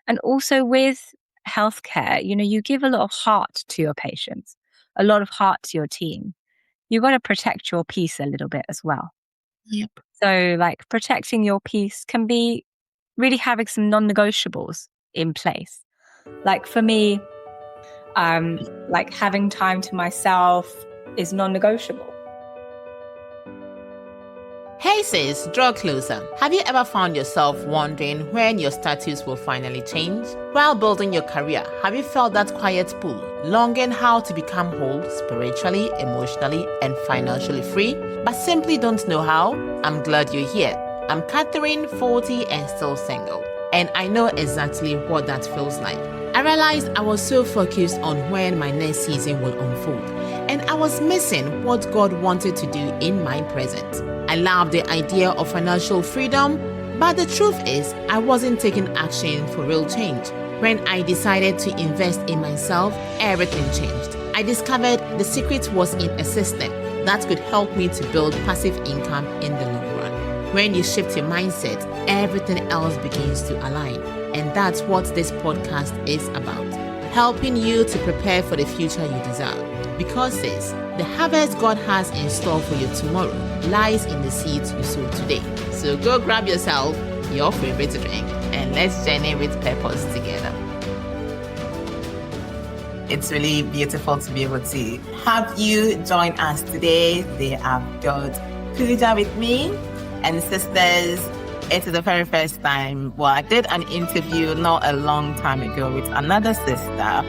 And also with healthcare, you give a lot of heart to your patients, a lot of heart to your team. You've got to protect your peace a little bit as well. Yep. So, like, protecting your peace can be really having some non-negotiables in place. Like for me, like having time to myself is non-negotiable. Hey sis, draw closer. Have you ever found yourself wondering when your status will finally change? While building your career, have you felt that quiet pull, longing how to become whole spiritually, emotionally, and financially free, but simply don't know how? I'm glad you're here. I'm Catherine, 40 and still single, and I know exactly what that feels like. I realized I was so focused on when my next season will unfold, and I was missing what God wanted to do in my present. I love the idea of financial freedom, but the truth is, I wasn't taking action for real change. When I decided to invest in myself, everything changed. I discovered the secret was in a system that could help me to build passive income in the long run. When you shift your mindset, everything else begins to align. And that's what this podcast is about. Helping you to prepare for the future you desire. Because sis, the harvest God has in store for you tomorrow lies in the seeds you sow today. So go grab yourself your favorite drink and let's journey with purpose together. It's really beautiful to be able to have you join us today. Today I've got Pooja with me. And sisters, it is the very first time. Well, I did an interview not a long time ago with another sister.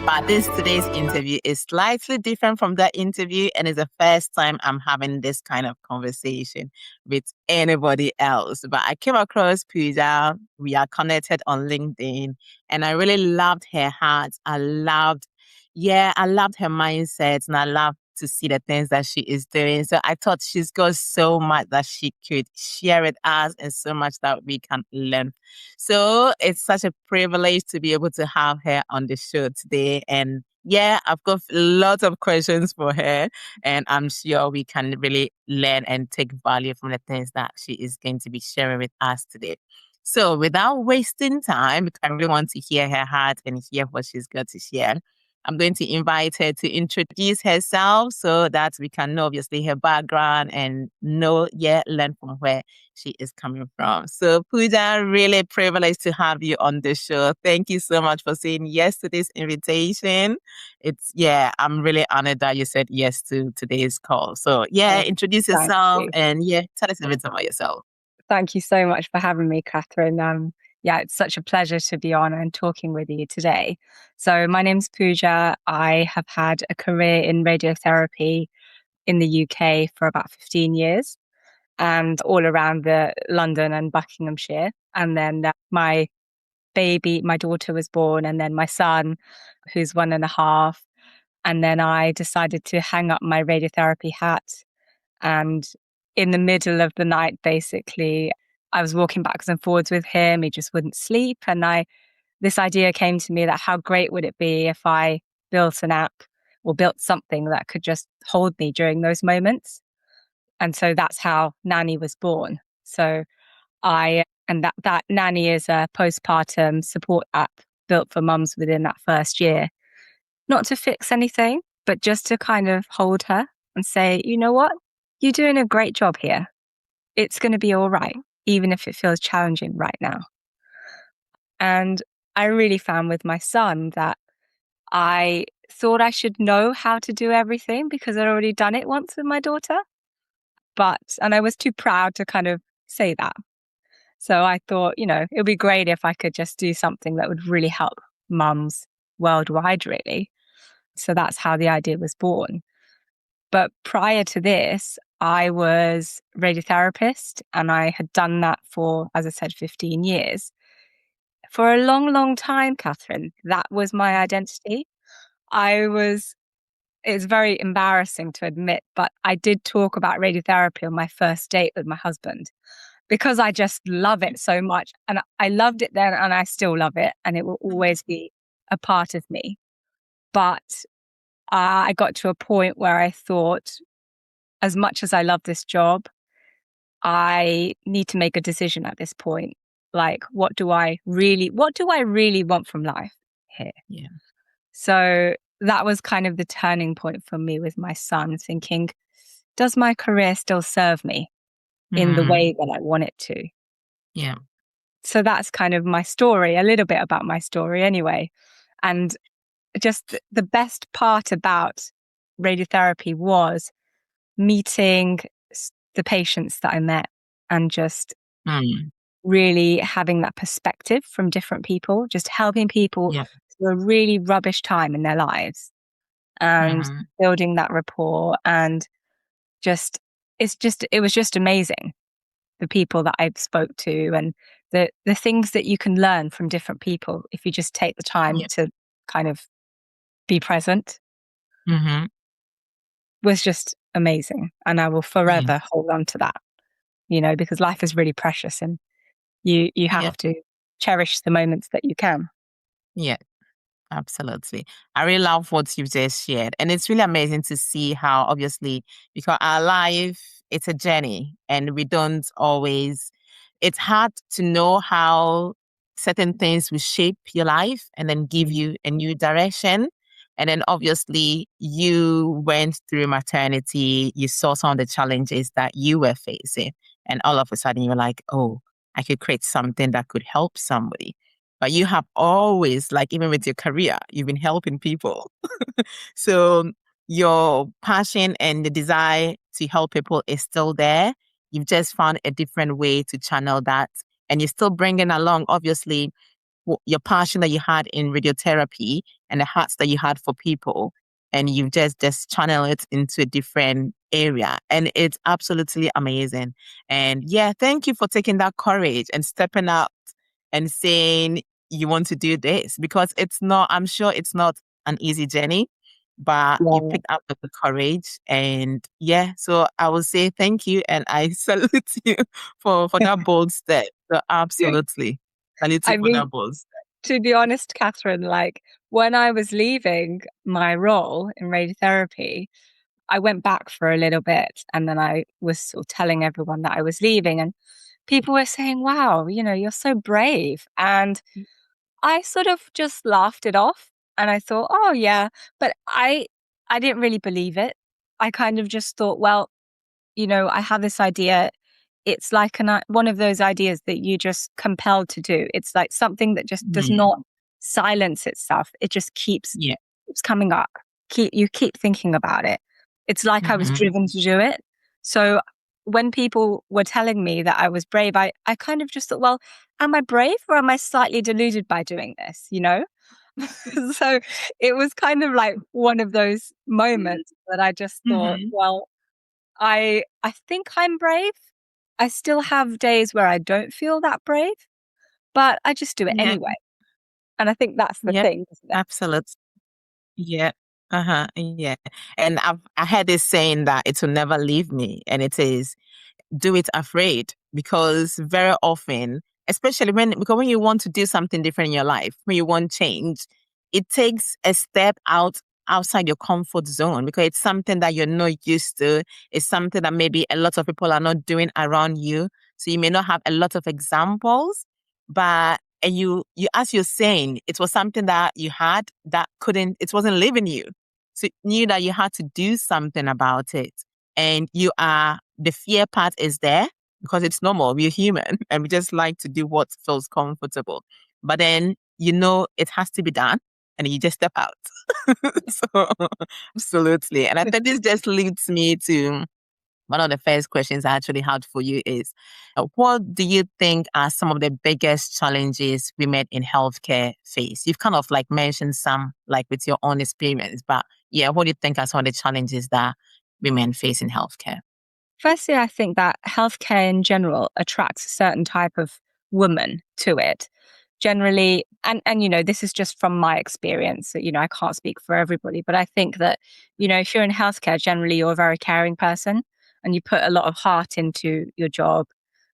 But today's interview is slightly different from that interview, and it's the first time I'm having this kind of conversation with anybody else. But I came across Pooja. We are connected on LinkedIn, and I really loved her heart. I loved her mindset, and I loved to see the things that she is doing. So I thought she's got so much that she could share with us and so much that we can learn. So it's such a privilege to be able to have her on the show today. And yeah, I've got lots of questions for her, and I'm sure we can really learn and take value from the things that she is going to be sharing with us today. So without wasting time, because I really want to hear her heart and hear what she's got to share, I'm going to invite her to introduce herself so that we can know obviously her background and learn from where she is coming from. So Pooja, really privileged to have you on the show. Thank you so much for saying yes to this invitation. I'm really honored that you said yes to today's call. So introduce yourself and tell us a bit about yourself. Thank you so much for having me, Catherine. It's such a pleasure to be on and talking with you today. So my name's Pooja. I have had a career in radiotherapy in the UK for about 15 years and all around London and Buckinghamshire. And then my daughter was born, and then my son, who's 1.5. And then I decided to hang up my radiotherapy hat. And in the middle of the night, basically, I was walking backwards and forwards with him. He just wouldn't sleep. And this idea came to me that how great would it be if I built an app or built something that could just hold me during those moments. And so that's how Naani was born. So that Naani is a postpartum support app built for mums within that first year, not to fix anything, but just to kind of hold her and say, you know what? You're doing a great job here. It's going to be all right, even if it feels challenging right now. And I really found with my son that I thought I should know how to do everything because I'd already done it once with my daughter. And I was too proud to kind of say that. So I thought, it would be great if I could just do something that would really help mums worldwide, really. So that's how the idea was born. But prior to this, I was a radiotherapist, and I had done that for, as I said, 15 years. For a long, long time, Catherine, that was my identity. It's very embarrassing to admit, but I did talk about radiotherapy on my first date with my husband because I just love it so much. And I loved it then, and I still love it, and it will always be a part of me. But I got to a point where I thought, as much as I love this job, I need to make a decision at this point. like, what do I really want from life here? Yeah. So that was kind of the turning point for me with my son, thinking, does my career still serve me in the Mm-hmm. way that I want it to? Yeah. So that's kind of my story, a little bit about my story anyway. And just the best part about radiotherapy was meeting the patients that I met and just Mm. really having that perspective from different people, just helping people Yeah. through a really rubbish time in their lives and Mm-hmm. building that rapport. And just, it was just amazing. The people that I spoke to and the things that you can learn from different people if you just take the time Yeah. to kind of be present Mm-hmm. was just amazing. And I will Yeah. forever hold on to that, because life is really precious and you Yeah. have to cherish the moments that you can. Yeah. Absolutely. I really love what you've just shared. And it's really amazing to see how, obviously, because our life, it's a journey and we don't always, it's hard to know how certain things will shape your life and then give Mm. you a new direction. And then obviously you went through maternity, you saw some of the challenges that you were facing. And all of a sudden you're like, oh, I could create something that could help somebody. But you have always, like, even with your career, you've been helping people. So your passion and the desire to help people is still there. You've just found a different way to channel that. And you're still bringing along, obviously, your passion that you had in radiotherapy and the hearts that you had for people. And you've just channel it into a different area. And it's absolutely amazing. And yeah, thank you for taking that courage and stepping out and saying you want to do this, because it's not, I'm sure it's not an easy journey, but you Yeah. picked up the courage. And yeah, so I will say thank you and I salute you for that bold step. So absolutely. Salute you I for mean, that bold step. to be honest, Catherine, like when I was leaving my role in radiotherapy, I went back for a little bit and then I was sort of telling everyone that I was leaving, and people were saying, wow, you're so brave. And I sort of just laughed it off and I thought, oh yeah, but I didn't really believe it. I kind of just thought, well, I have this idea. It's like one of those ideas that you just compelled to do. It's like something that just does Mm, not silence itself. It just yeah. keeps coming up. You keep thinking about it. It's like I was Hmm. driven to do it. So when people were telling me that I was brave, I kind of just thought, well, am I brave or am I slightly deluded by doing this? So it was kind of like one of those moments that I just thought, Hmm. well, I think I'm brave. I still have days where I don't feel that brave, but I just do it Yeah. anyway. And I think that's the Yeah. thing, isn't it? Absolutely. Yeah. Uh-huh. Yeah. And I had this saying that it will never leave me. And it is, do it afraid, because very often, especially because when you want to do something different in your life, when you want change, it takes a step outside your comfort zone, because it's something that you're not used to. It's something that maybe a lot of people are not doing around you. So you may not have a lot of examples, but and you as you're saying, it was something that you had that it wasn't living you. So you knew that you had to do something about it. And the fear part is there because it's normal. We're human and we just like to do what feels comfortable. But then, it has to be done and you just step out. So, absolutely. And I think this just leads me to one of the first questions I actually had for you is, what do you think are some of the biggest challenges women in healthcare face? You've kind of like mentioned some, like with your own experience, but yeah, what do you think are some of the challenges that women face in healthcare? Firstly, I think that healthcare in general attracts a certain type of woman to it. Generally, and this is just from my experience. I can't speak for everybody, but I think that, if you're in healthcare, generally you're a very caring person and you put a lot of heart into your job.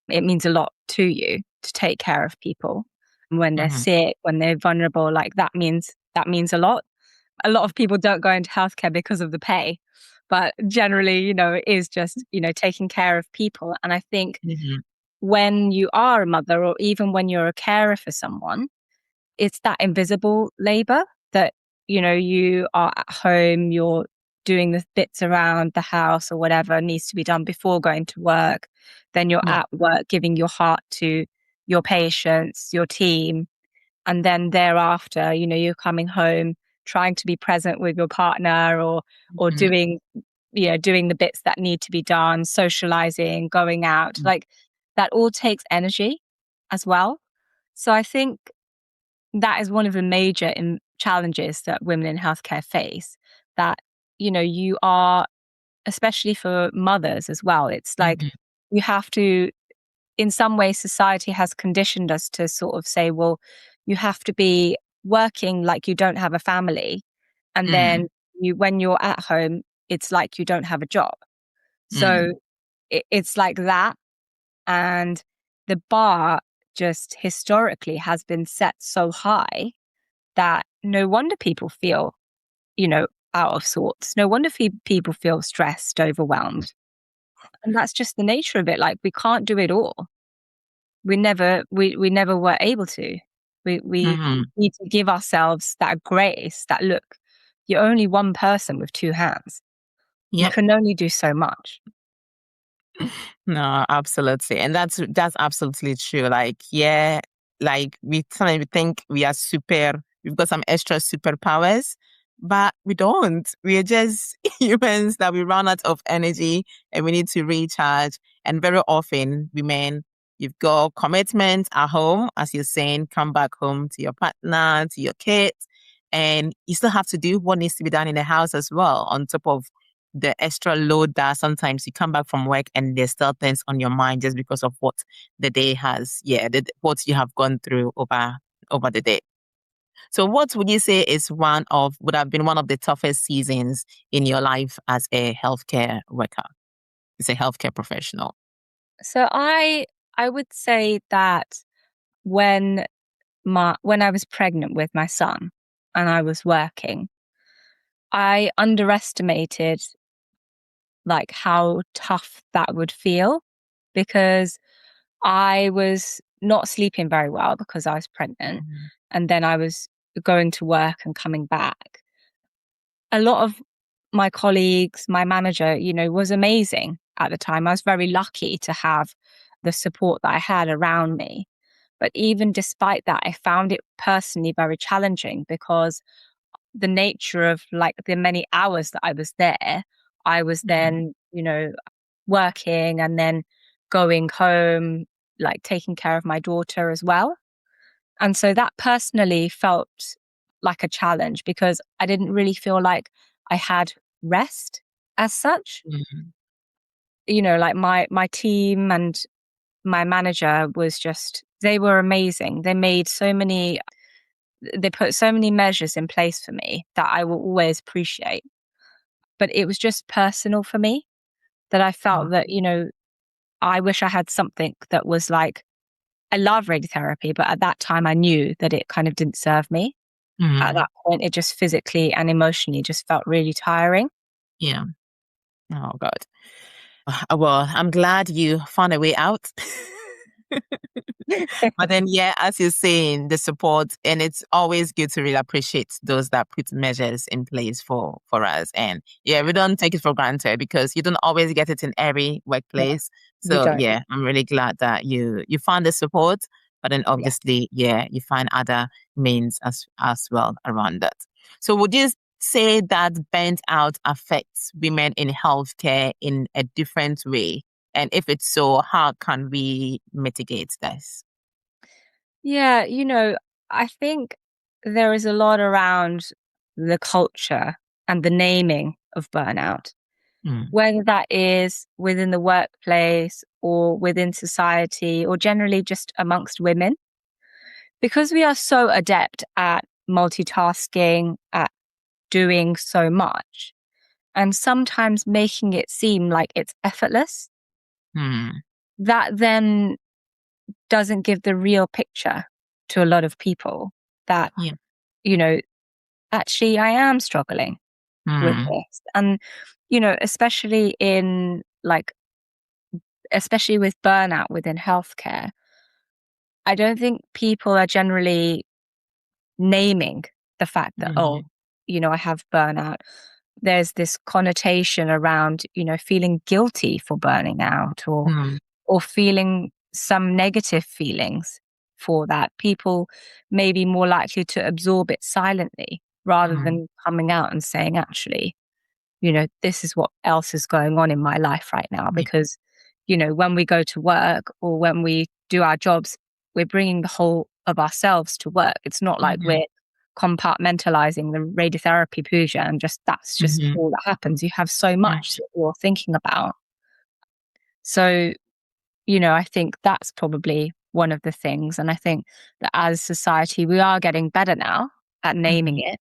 It means a lot to you to take care of people. And when they're Mm-hmm. sick, when they're vulnerable, like that means a lot. A lot of people don't go into healthcare because of the pay, but generally, it is just, taking care of people. And I think Mm-hmm. when you are a mother or even when you're a carer for someone, it's that invisible labor that, you are at home, you're doing the bits around the house or whatever needs to be done before going to work. Then you're Yeah. at work giving your heart to your patients, your team. And then thereafter, you're coming home trying to be present with your partner or Mhm. doing the bits that need to be done, socializing, going out. Like that all takes energy as well. So I think that is one of the major challenges that women in healthcare face, that you are, especially for mothers as well, it's like Mhm. you have to, in some way society has conditioned us to sort of say, well, you have to be working like you don't have a family, and Mm. then when you're at home it's like you don't have a job. Mm. So it's like that. And the bar just historically has been set so high that no wonder people feel, you know, out of sorts. No wonder people feel stressed, overwhelmed. And that's just the nature of it. Like we can't do it all. We never were able to. We Mhm. need to give ourselves that grace that look, you're only one person with two hands. You Yep. can only do so much. No, absolutely. And that's absolutely true. Like, yeah, like we sometimes think we are we've got some extra superpowers, but we don't. We are just humans that we run out of energy and we need to recharge. And very often, women, you've got commitments at home, as you're saying, come back home to your partner, to your kids, and you still have to do what needs to be done in the house as well, on top of the extra load that sometimes you come back from work and there's still things on your mind just because of what the day has, what you have gone through over the day. So what would you say would have been one of the toughest seasons in your life as a healthcare worker, as a healthcare professional? So I would say that when when I was pregnant with my son and I was working, I underestimated like how tough that would feel, because I was not sleeping very well because I was pregnant, Mhm. and then I was going to work and coming back. A lot of my colleagues, my manager, was amazing at the time. I was very lucky to have the support that I had around me. But even despite that, I found it personally very challenging, because the nature of like the many hours that I was there, I was Mhm. then, working and then going home, like taking care of my daughter as well. And so that personally felt like a challenge, because I didn't really feel like I had rest as such. Mhm. Like my team and my manager was just, they were amazing. They put so many measures in place for me that I will always appreciate. But it was just personal for me, that I felt that, I wish I had something that was like, I love radiotherapy, but at that time I knew that it kind of didn't serve me. At Mhm. that point, it just physically and emotionally just felt really tiring. Yeah. Oh God. Well, I'm glad you found a way out. But then, yeah, as you're saying, the support, and it's always good to really appreciate those that put measures in place for us. And yeah, we don't take it for granted because you don't always get it in every No, workplace. you So don't. yeah, I'm really glad that you found the support, but then Yeah. obviously, yeah, you find other means as well around that. So would you say that burnt out affects women in healthcare in a different way? And if it's so, how can we mitigate this? Yeah, I think there is a lot around the culture and the naming of burnout, Mm. whether that is within the workplace or within society or generally just amongst women. Because we are so adept at multitasking, at doing so much, and sometimes making it seem like it's effortless, Mm. that then doesn't give the real picture to a lot of people that, Yeah. you know, actually I am struggling with Mm. this. And, especially in like especially with burnout within healthcare, I don't think people are generally naming the fact that, oh, Mm-hmm. I have burnout. There's this connotation around, feeling guilty for burning out, or feeling some negative feelings for that. People may be more likely to absorb it silently rather Mm-hmm. than coming out and saying, actually, this is what else is going on in my life right now. Yeah. Because, when we go to work or when we do our jobs, we're bringing the whole of ourselves to work. It's not like Mm-hmm. we're compartmentalizing the radiotherapy, Pooja, and that's just Mm-hmm. all that happens. You have so much Yes. that you're thinking about. So, I think that's probably one of the things. And I think that as society, we are getting better now at naming Mm-hmm. it.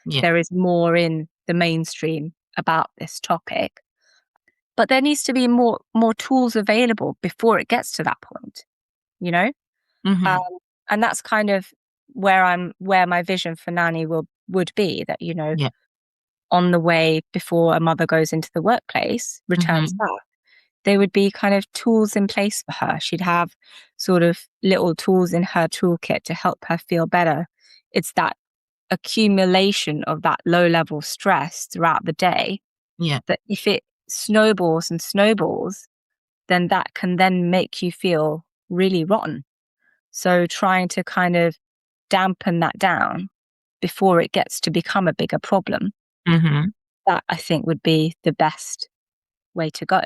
Yeah. There is more in the mainstream about this topic, but there needs to be more tools available before it gets to that point, you know? Um, Mm-hmm. and that's kind of where my vision for Naani would be that, Yeah. on the way before a mother goes into the workplace, returns Mm-hmm. back, there would be kind of tools in place for her. She'd have sort of little tools in her toolkit to help her feel better. It's that accumulation of that low level stress throughout the day Yeah. that if it snowballs and snowballs, then that can then make you feel really rotten. So trying to kind of dampen that down before it gets to become a bigger problem, Mm-hmm. that I think would be the best way to go.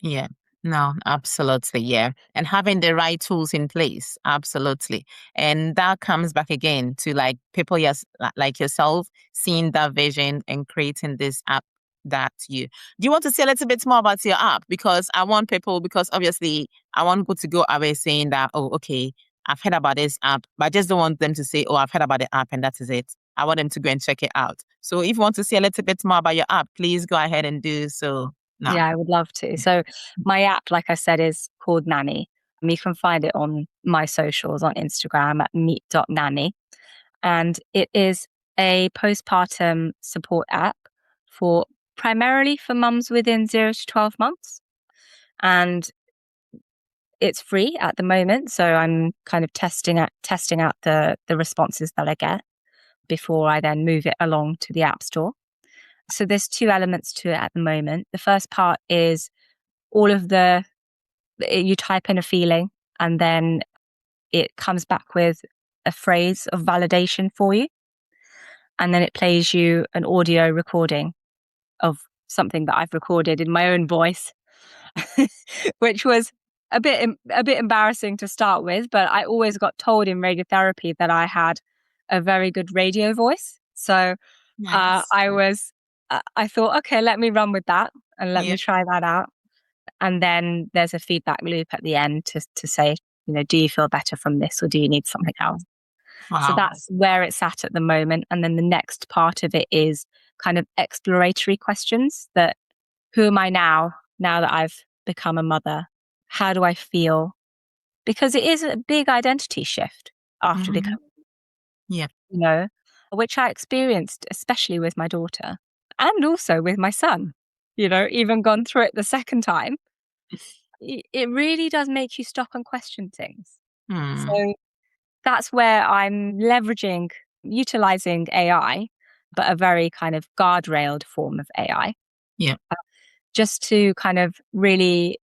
Yeah. No, absolutely. Yeah. And having the right tools in place. Absolutely. And that comes back again to like people, yes, like yourself, seeing that vision and creating this app that do you want to say a little bit more about your app? Because I want people, because obviously I want people to go away saying that, oh, okay, I've heard about this app, but I just don't want them to say, oh, I've heard about the app and that is it. I want them to go and check it out. So if you want to say a little bit more about your app, please go ahead and do so now. Yeah, I would love to. So my app, like I said, is called Naani. And you can find it on my socials on Instagram at meet.nanny. And it is a postpartum support app for primarily for mums within 0 to 12 months. And it's free at the moment. So I'm kind of testing out the responses that I get before I then move it along to the App Store. So there's two elements to it at the moment. The first part is all of you type in a feeling and then it comes back with a phrase of validation for you. And then it plays you an audio recording of something that I've recorded in my own voice, which was a bit embarrassing to start with, but I always got told in radiotherapy that I had a very good radio voice. So Nice. I thought, okay, let me run with that and let Yeah. me try that out. And then there's a feedback loop at the end to say, do you feel better from this or do you need something else? So Wow. that's where it's at the moment. And then the next part of it is kind of exploratory questions that who am I now that I've become a mother? How do I feel? Because it is a big identity shift after Mm-hmm. becoming, Yeah. you know, which I experienced, especially with my daughter and also with my son, even gone through it the second time. It really does make you stop and question things. Hmm. So that's where I'm utilizing AI, but a very kind of guardrailed form of AI, Yeah. just to kind of really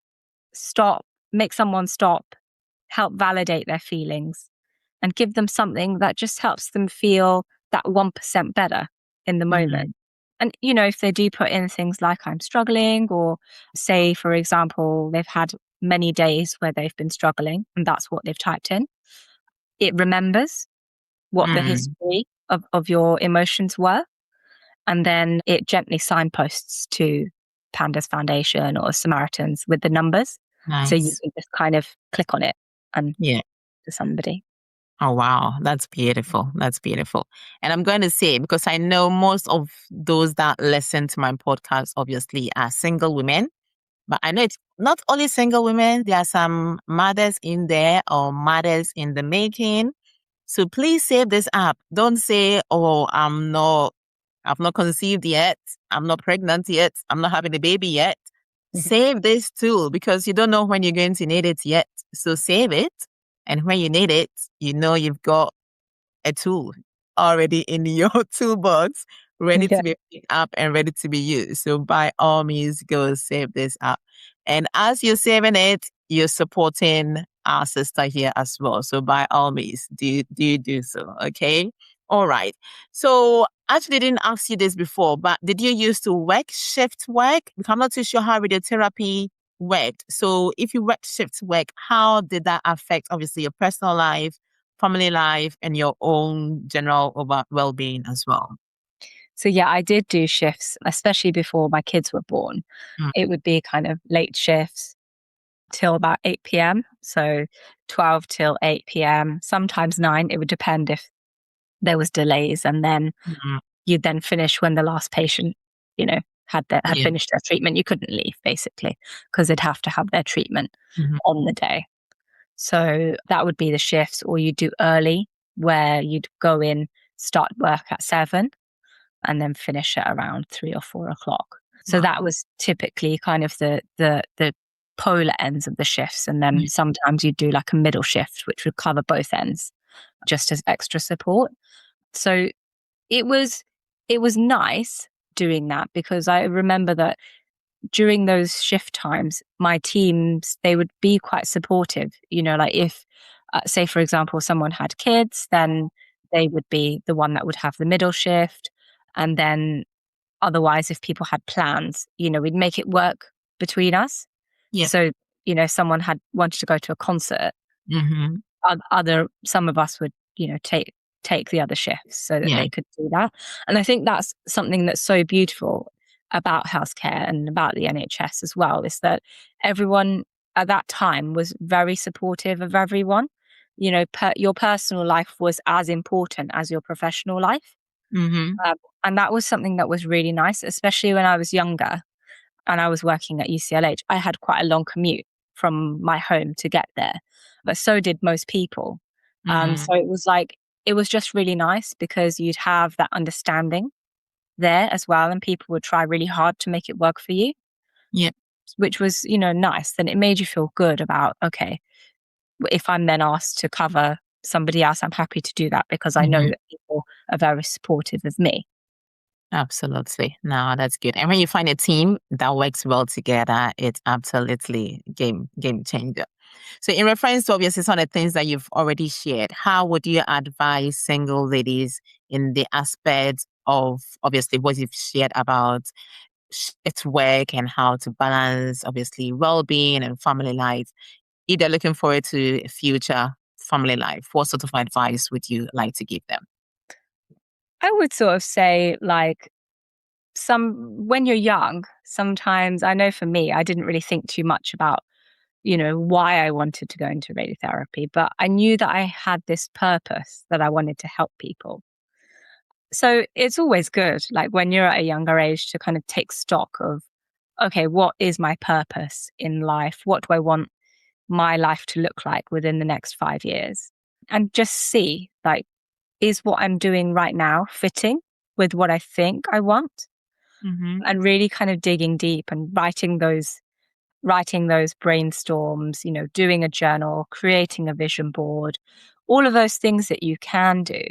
make someone stop, help validate their feelings, and give them something that just helps them feel that 1% better in the Mm-hmm. moment. And, if they do put in things like I'm struggling, or say, for example, they've had many days where they've been struggling and that's what they've typed in, it remembers what the Mm. history of your emotions were. And then it gently signposts to Pandas Foundation or Samaritans with the numbers. So you Nice. can just kind of click on it and Yeah. to somebody. Oh, wow. That's beautiful. That's beautiful. And I'm going to say, because I know most of those that listen to my podcast obviously are single women, but I know it's not only single women, there are some mothers in there or mothers in the making. So please save this app. Don't say, oh, I've not conceived yet. I'm not pregnant yet. I'm not having a baby yet. save this tool because you don't know when you're going to need it yet. So save it. And when you need it, you know you've got a tool already in your toolbox, ready Yeah. to be picked up and ready to be used. So by all means, go save this up. And as you're saving it, you're supporting our sister here as well. So by all means, do so. Okay. All right. So actually didn't ask you this before, but did you used to work shift work? Because I'm not too sure how radiotherapy worked. So if you work shift work, how did that affect obviously your personal life, family life, and your own general well-being as well? So yeah, I did do shifts, especially before my kids were born. Mm. It would be kind of late shifts till about 8 p.m. So 12 till 8 p.m., sometimes 9. It would depend if there was delays. And then Mhm. you'd then finish when the last patient, had Yeah. finished their treatment. You couldn't leave basically because they'd have to have their treatment Mhm. on the day. So that would be the shifts, or you do early where you'd go in, start work at 7 and then finish at around 3 or 4 o'clock. So Wow. that was typically kind of the polar ends of the shifts. And then Mm. sometimes you'd do like a middle shift, which would cover both ends just as extra support. So it was it was nice doing that because I remember that during those shift times, my teams, they would be quite supportive. Like if, say, for example, someone had kids, then they would be the one that would have the middle shift. And then otherwise, if people had plans, we'd make it work between us. Yeah. So, someone had wanted to go to a concert, Mm-hmm. some of us would, take the other shifts so that Yeah. they could do that. And I think that's something that's so beautiful about healthcare and about the NHS as well, is that everyone at that time was very supportive of everyone. Your personal life was as important as your professional life. Mm-hmm. And that was something that was really nice, especially when I was younger and I was working at UCLH. I had quite a long commute from my home to get there, but so did most people. Mm-hmm. So it was just really nice because you'd have that understanding there as well, and people would try really hard to make it work for you, Yeah. which was, nice. Then it made you feel good about, okay, if I'm then asked to cover somebody else, I'm happy to do that because I know Mm-hmm. that people are very supportive of me. Absolutely. No, that's good. And when you find a team that works well together, it's absolutely game changer. So in reference to obviously some of the things that you've already shared, how would you advise single ladies in the aspect of obviously what you've shared about its work and how to balance obviously well-being and family life, if they're looking forward to a future family life? What sort of advice would you like to give them? I would sort of say, like, when you're young, sometimes I know for me, I didn't really think too much about, why I wanted to go into radiotherapy, but I knew that I had this purpose that I wanted to help people. So it's always good, like when you're at a younger age, to kind of take stock of, okay, what is my purpose in life? What do I want my life to look like within the next 5 years? And just see, like, is what I'm doing right now fitting with what I think I want? Mm-hmm. And really kind of digging deep and writing those brainstorms, doing a journal, creating a vision board, all of those things that you can do.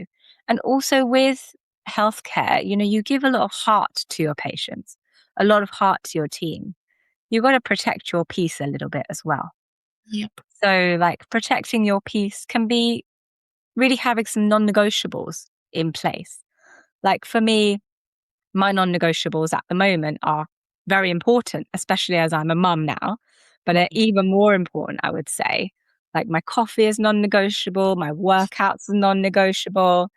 And also with healthcare, you give a lot of heart to your patients, a lot of heart to your team. You've got to protect your peace a little bit as well. Yep. So, like, protecting your peace can be really having some non negotiables in place. Like, for me, my non negotiables at the moment are very important, especially as I'm a mum now, but are even more important, I would say. Like, my coffee is non negotiable, my workouts are non negotiable,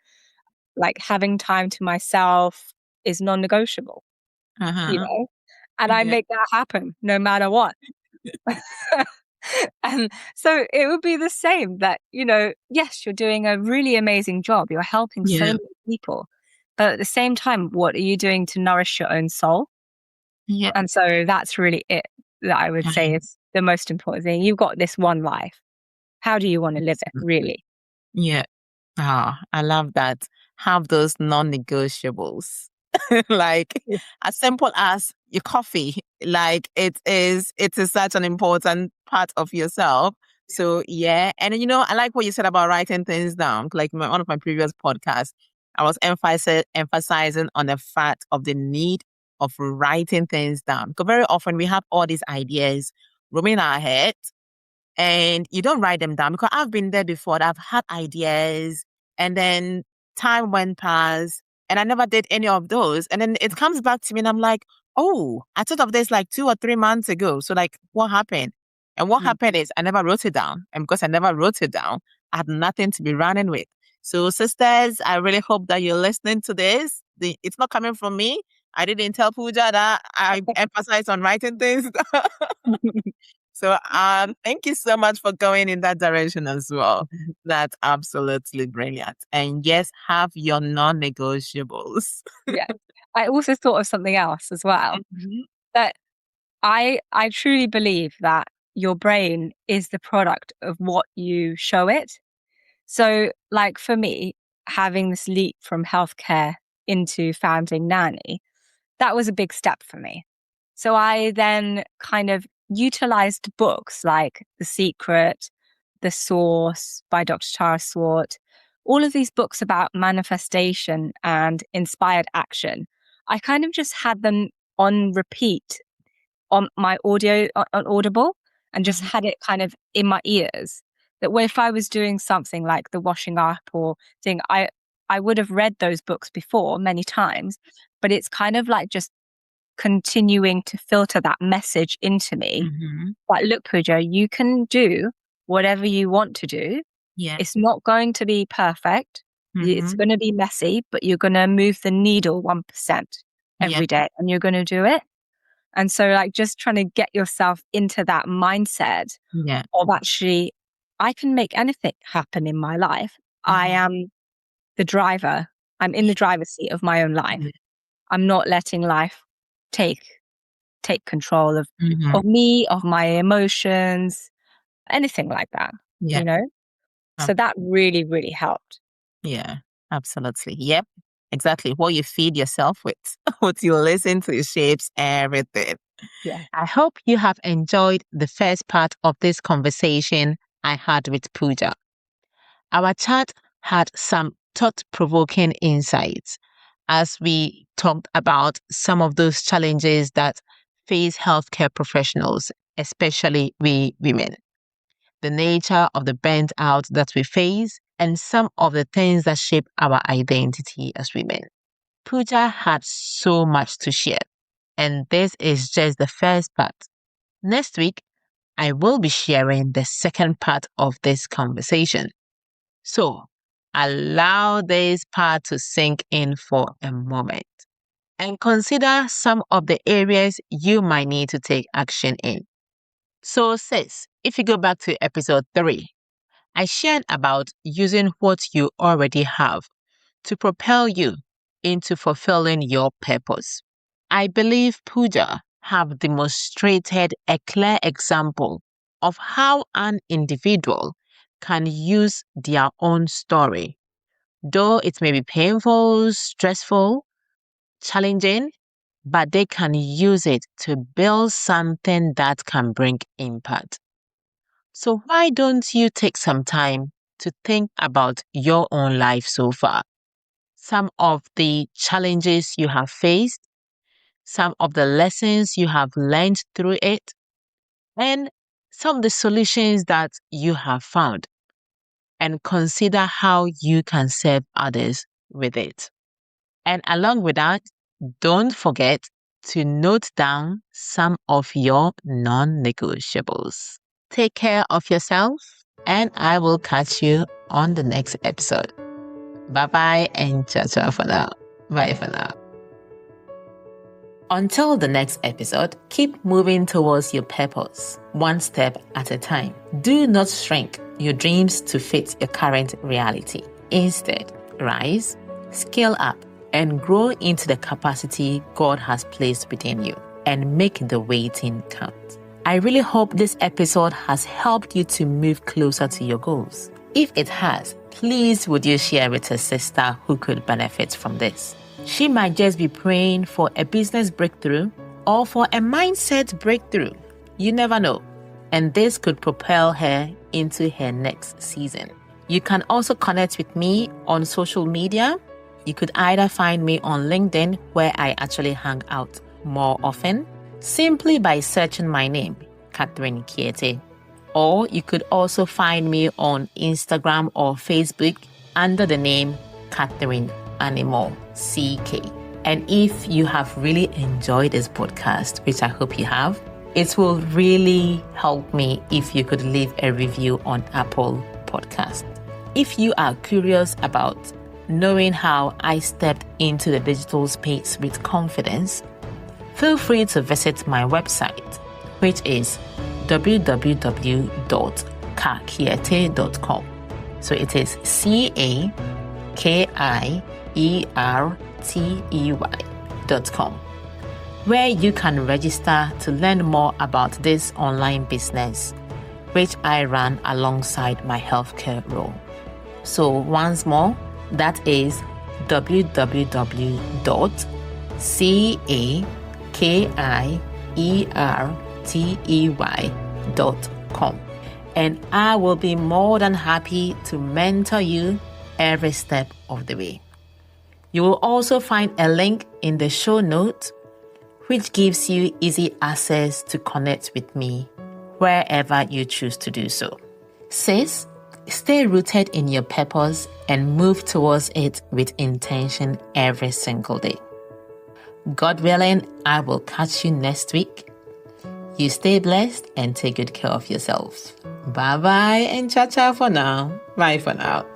like having time to myself is non negotiable, you Uh-huh. know? And I Yeah. make that happen no matter what. And so it would be the same that, yes, you're doing a really amazing job. You're helping so Yeah. many people. But at the same time, what are you doing to nourish your own soul? Yeah. And so that's really it that I would say is the most important thing. You've got this one life. How do you want to live it, really? Yeah. Ah, I love that. Have those non-negotiables. Like Yeah. as simple as your coffee. Like it is such an important part of yourself. So yeah. And I like what you said about writing things down. Like one of my previous podcasts, I was emphasizing on the fact of the need of writing things down. Because very often we have all these ideas roaming in our head and you don't write them down, because I've been there before. I've had ideas and then time went past and I never did any of those. And then it comes back to me and I'm like, oh, I thought of this like 2 or 3 months ago. So like what happened? And what happened is I never wrote it down. And because I never wrote it down, I had nothing to be running with. So sisters, I really hope that you're listening to this. It's not coming from me. I didn't tell Pooja that I emphasize on writing things. So thank you so much for going in that direction as well. That's absolutely brilliant. And yes, have your non-negotiables. Yeah. I also thought of something else as well, that I truly believe that your brain is the product of what you show it. So like for me, having this leap from healthcare into founding Naani, that was a big step for me. So I then kind of utilized books like The Secret, The Source by Dr. Tara Swart, all of these books about manifestation and inspired action. I kind of just had them on repeat on my audio on Audible and just had it kind of in my ears. That if I was doing something like the washing up or thing, I would have read those books before many times, but it's kind of like just continuing to filter that message into me. Like, look, Pooja, you can do whatever you want to do. Yeah. It's not going to be perfect. It's going to be messy, but you're going to move the needle 1% every day and you're going to do it. And so like just trying to get yourself into that mindset of actually, I can make anything happen in my life. I am the driver. I'm in the driver's seat of my own life. I'm not letting life take control of me, of my emotions, anything like that, So that really, really helped. Yeah, absolutely. Yep, exactly. What you feed yourself with, what you listen to shapes everything. Yeah. I hope you have enjoyed the first part of this conversation I had with Pooja. Our chat had some thought-provoking insights as we talked about some of those challenges that face healthcare professionals, especially we women, the nature of the burnt out that we face, and some of the things that shape our identity as women. Pooja had so much to share, and this is just the first part. Next week, I will be sharing the second part of this conversation. So, allow this part to sink in for a moment and consider some of the areas you might need to take action in. So, sis, if you go back to episode 3, I shared about using what you already have to propel you into fulfilling your purpose. I believe Pooja have demonstrated a clear example of how an individual can use their own story, though it may be painful, stressful, challenging, but they can use it to build something that can bring impact. So why don't you take some time to think about your own life so far? Some of the challenges you have faced, some of the lessons you have learned through it, and some of the solutions that you have found, and consider how you can serve others with it. And along with that, don't forget to note down some of your non-negotiables. Take care of yourself, and I will catch you on the next episode. Bye-bye and ciao for now. Bye for now. Until the next episode, keep moving towards your purpose, one step at a time. Do not shrink your dreams to fit your current reality. Instead, rise, scale up, and grow into the capacity God has placed within you, and make the waiting count. I really hope this episode has helped you to move closer to your goals. If it has, please would you share with a sister who could benefit from this? She might just be praying for a business breakthrough, or for a mindset breakthrough. You never know. And this could propel her into her next season. You can also connect with me on social media. You could either find me on LinkedIn, where I actually hang out more often, simply by searching my name, Catherine Kiete. Or you could also find me on Instagram or Facebook under the name Catherine Animal, CK. And if you have really enjoyed this podcast, which I hope you have, it will really help me if you could leave a review on Apple Podcast. If you are curious about knowing how I stepped into the digital space with confidence, feel free to visit my website, which is www.kakiete.com. So it is CAKIERTEY.com, where you can register to learn more about this online business, which I run alongside my healthcare role. So once more, that is www.CAKIERTEY.com. And I will be more than happy to mentor you every step of the way. You will also find a link in the show notes, which gives you easy access to connect with me wherever you choose to do so. Sis, stay rooted in your purpose and move towards it with intention every single day. God willing, I will catch you next week. You stay blessed and take good care of yourselves. Bye-bye and ciao-ciao for now. Bye for now.